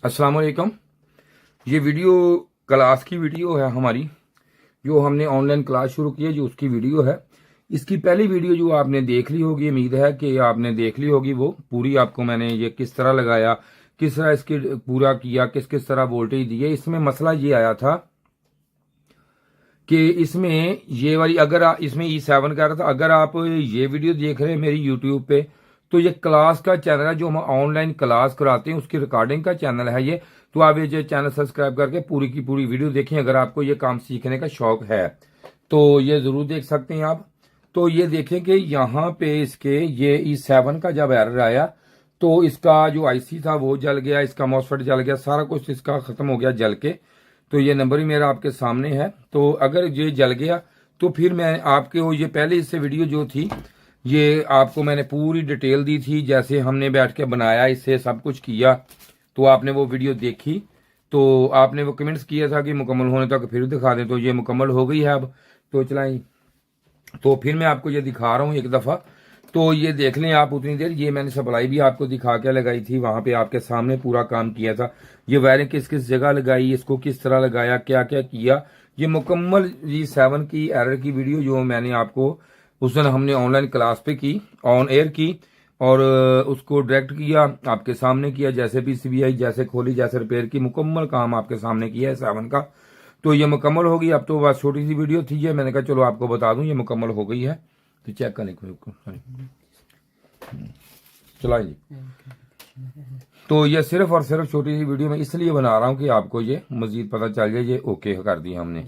अस्सलाम वालेकुम। ये वीडियो क्लास की वीडियो है हमारी, जो हमने ऑनलाइन क्लास शुरू की है, जो उसकी वीडियो है। इसकी पहली वीडियो जो आपने देख ली होगी, उम्मीद है कि आपने देख ली होगी। वो पूरी आपको मैंने ये किस तरह लगाया, किस तरह इसकी पूरा किया, किस किस तरह वोल्टेज दिए। इसमें मसला ये आया था कि इसमें ये वाली इसमें E7 कह रहा था, अगर आप ये वीडियो देख रहे हैं मेरी यूट्यूब पे, तो ये क्लास का चैनल है, जो हम ऑनलाइन क्लास कराते हैं उसकी रिकॉर्डिंग का चैनल है ये। तो आप ये चैनल सब्सक्राइब करके पूरी की पूरी वीडियो देखें, अगर आपको ये काम सीखने का शौक है तो ये जरूर देख सकते हैं आप। तो ये देखें कि यहाँ पे इसके ये E7 का जब एरर आया तो इसका जो आईसी था वो जल गया, इसका मॉसफेट जल गया, सारा कुछ इसका खत्म हो गया जल के। तो ये नंबर ही मेरा आपके सामने है। तो अगर ये जल गया तो फिर मैं आपके ये पहले इससे वीडियो जो थी ये आपको मैंने पूरी डिटेल दी थी, जैसे हमने बैठ के बनाया, इससे सब कुछ किया। तो आपने वो वीडियो देखी, तो आपने वो कमेंट्स किया था कि मुकम्मल होने तक फिर दिखा दें। तो ये मुकम्मल हो गई है अब। तो चलाएं, तो फिर मैं आपको ये दिखा रहा हूँ एक दफ़ा। तो ये देख लें आप उतनी देर। ये मैंने सप्लाई भी आपको दिखा के लगाई थी, वहां पे आपके सामने पूरा काम किया था। ये वायरिंग किस किस जगह लगाई, इसको किस तरह लगाया, क्या क्या किया, ये मुकम्मल E7 की एरर की वीडियो जो मैंने आपको उस दिन हमने ऑनलाइन क्लास पे की, ऑन एयर की, और उसको डायरेक्ट किया, आपके सामने किया, जैसे PCB आई, जैसे खोली, जैसे रिपेयर की, मुकम्मल काम आपके सामने किया है 7 का। तो ये मुकम्मल हो गई। अब तो बस छोटी सी वीडियो थी ये, मैंने कहा चलो आपको बता दूं ये मुकम्मल हो गई है। तो चेक करने को चलाइए। तो ये सिर्फ और सिर्फ छोटी सी वीडियो में इसलिए बना रहा हूं कि आपको ये मजीद पता चल जाए। ये ओके कर दिया हमने।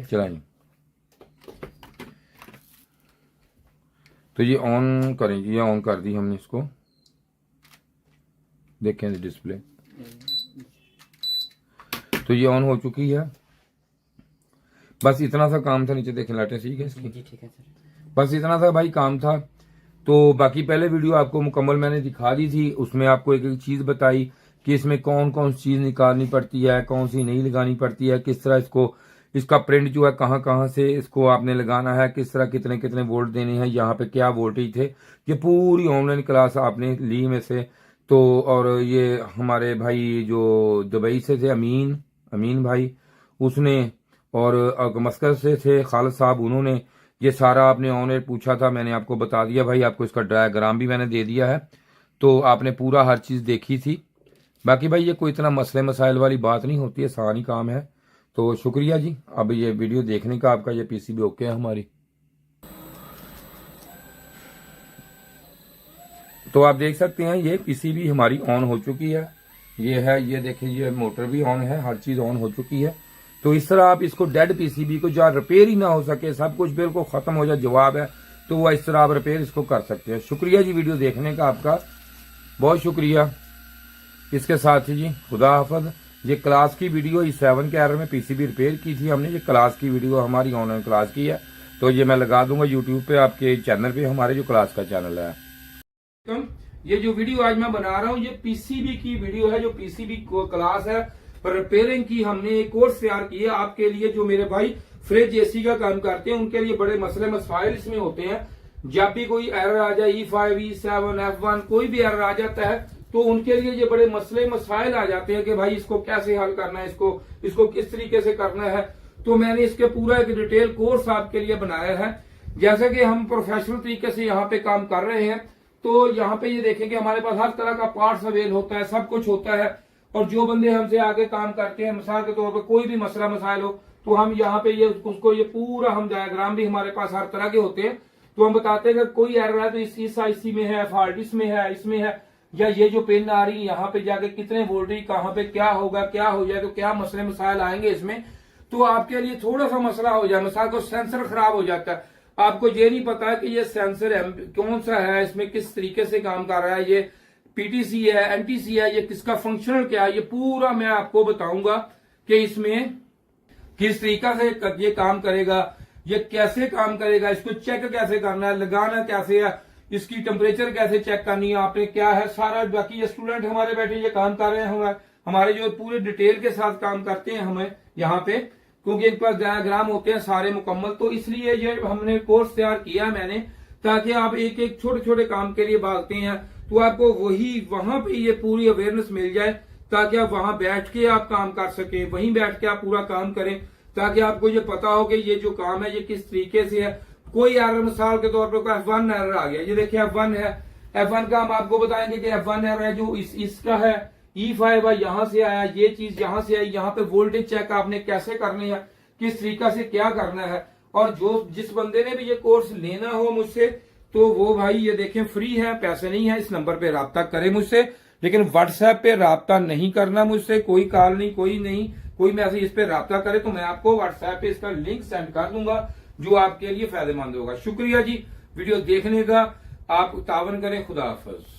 चलाइए, तो ये ऑन करेंगे, ये ऑन कर दी हमने इसको। देखें डिस्प्ले, तो ये ऑन हो चुकी है। बस इतना सा काम था। नीचे देखें लाइटें ठीक है इसकी। ठीक है सर। बस इतना सा भाई काम था। तो बाकी पहले वीडियो आपको मुकम्मल मैंने दिखा दी थी, उसमें आपको एक एक चीज बताई कि इसमें कौन कौन सी चीज निकालनी पड़ती है, कौन सी नहीं लगानी पड़ती है, किस तरह इसका प्रिंट जो है कहाँ कहाँ से इसको आपने लगाना है, किस तरह कितने कितने वोल्ट देने हैं, यहाँ पे क्या वोल्टेज थे। ये पूरी ऑनलाइन क्लास आपने ली में से। तो और ये हमारे भाई जो दुबई से थे, अमीन भाई, उसने, और मस्कत से थे खालिद साहब, उन्होंने ये सारा आपने ऑनलाइन पूछा था, मैंने आपको बता दिया भाई। आपको इसका डायग्राम भी मैंने दे दिया है, तो आपने पूरा हर चीज़ देखी थी। बाकी भाई ये कोई इतना मसले मसाइल वाली बात नहीं होती है, आसान ही काम है। तो शुक्रिया जी। अब ये वीडियो देखने का आपका, ये PCB ओके है हमारी। तो आप देख सकते हैं ये PCB हमारी ऑन हो चुकी है। ये है, ये देखिए, ये मोटर भी ऑन है, हर चीज ऑन हो चुकी है। तो इस तरह आप इसको डेड PCB को जहाँ रिपेयर ही ना हो सके, सब कुछ बिल्कुल खत्म हो जाए, जवाब है, तो वह इस तरह आप रिपेयर इसको कर सकते हैं। शुक्रिया जी वीडियो देखने का आपका, बहुत शुक्रिया। इसके साथ ही जी खुदा हाफिज। ये क्लास की वीडियो E7 के एरर में PCB रिपेयर की थी हमने। ये क्लास की वीडियो हमारी ऑनलाइन क्लास की है, तो ये मैं लगा दूंगा यूट्यूब पे, आपके चैनल पे, हमारे जो क्लास का चैनल है। ये जो वीडियो आज मैं बना रहा हूँ ये PCB की वीडियो है, जो PCB क्लास है रिपेयरिंग की। हमने एक कोर्स तैयार किया आपके लिए, जो मेरे भाई फ्रिज AC का काम करते हैं, उनके लिए बड़े मसले मसाइल इसमें होते हैं। जब भी कोई एरर आ जाए, E5, E7, F1 कोई भी एरर आ जाता है, तो उनके लिए ये बड़े मसले मसाइल आ जाते हैं कि भाई इसको कैसे हल करना है, इसको किस तरीके से करना है। तो मैंने इसके पूरा एक डिटेल कोर्स आपके लिए बनाया है। जैसे कि हम प्रोफेशनल तरीके से यहाँ पे काम कर रहे हैं, तो यहाँ पे ये देखेंगे हमारे पास हर तरह का पार्ट्स अवेल होता है, सब कुछ होता है। और जो बंदे हमसे आगे काम करते हैं, मिसाल के तौर पर कोई भी मसला मसाइल हो, तो हम यहाँ पे ये उसको ये पूरा हम डायग्राम भी हमारे पास हर तरह के होते हैं। तो हम बताते हैं कि कोई एरर है तो इस IC में है, फॉल्ट इसमें है, इसमें है, या ये जो पिन आ रही है यहाँ पे जाके कितने वोल्टेज, कहाँ पे क्या होगा, क्या हो जाए, तो क्या मसले मसाइल आएंगे इसमें। तो आपके लिए थोड़ा सा मसला हो जाए, मिसाल को सेंसर खराब हो जाता है, आपको ये नहीं पता है कि ये सेंसर कौन सा है, इसमें किस तरीके से काम कर रहा है, ये PTC है, NTC है, ये किसका फंक्शनल क्या है, ये पूरा मैं आपको बताऊंगा कि इसमें किस तरीका से ये काम करेगा, ये कैसे काम करेगा, इसको चेक कैसे करना है, लगाना कैसे है, इसकी टेम्परेचर कैसे चेक करनी है आपने, क्या है सारा। बाकी ये स्टूडेंट हमारे बैठे ये काम कर रहे हैं, हमारे जो पूरे डिटेल के साथ काम करते हैं हमें यहाँ पे, क्योंकि इनके पास डायग्राम होते हैं सारे मुकम्मल। तो इसलिए ये हमने कोर्स तैयार किया मैंने, ताकि आप एक एक छोटे छोटे काम के लिए भागते हैं तो आपको वही वहां पे ये पूरी अवेयरनेस मिल जाए ताकि आप वहां बैठ के आप काम कर सकें, वहीं बैठ के आप पूरा काम करें, ताकि आपको ये पता हो कि ये जो काम है ये किस तरीके से है। कोई एरर मिसाल के तौर पर कोई F1 एरर आ गया, ये देखिए F1 है, F1 का हम आपको बताएंगे कि F1 एरर है जो इसका है, E5 है, यहां से आया, ये चीज यहां से आई, यहाँ पे वोल्टेज चेक आपने कैसे करने हैं, किस तरीका से क्या करना है। और जिस बंदे ने भी ये कोर्स लेना हो मुझसे, तो वो भाई ये देखें फ्री है, पैसे नहीं है, इस नंबर पे राब्ता करें मुझसे, लेकिन व्हाट्सएप पे राब्ता नहीं करना मुझसे, कोई कॉल नहीं, कोई मैसेज, इस पे राब्ता करे तो मैं आपको व्हाट्सएप पे इसका लिंक सेंड कर दूंगा जो आपके लिए फायदेमंद होगा। शुक्रिया जी वीडियो देखने का, आप तावन करें। खुदा हाफिज।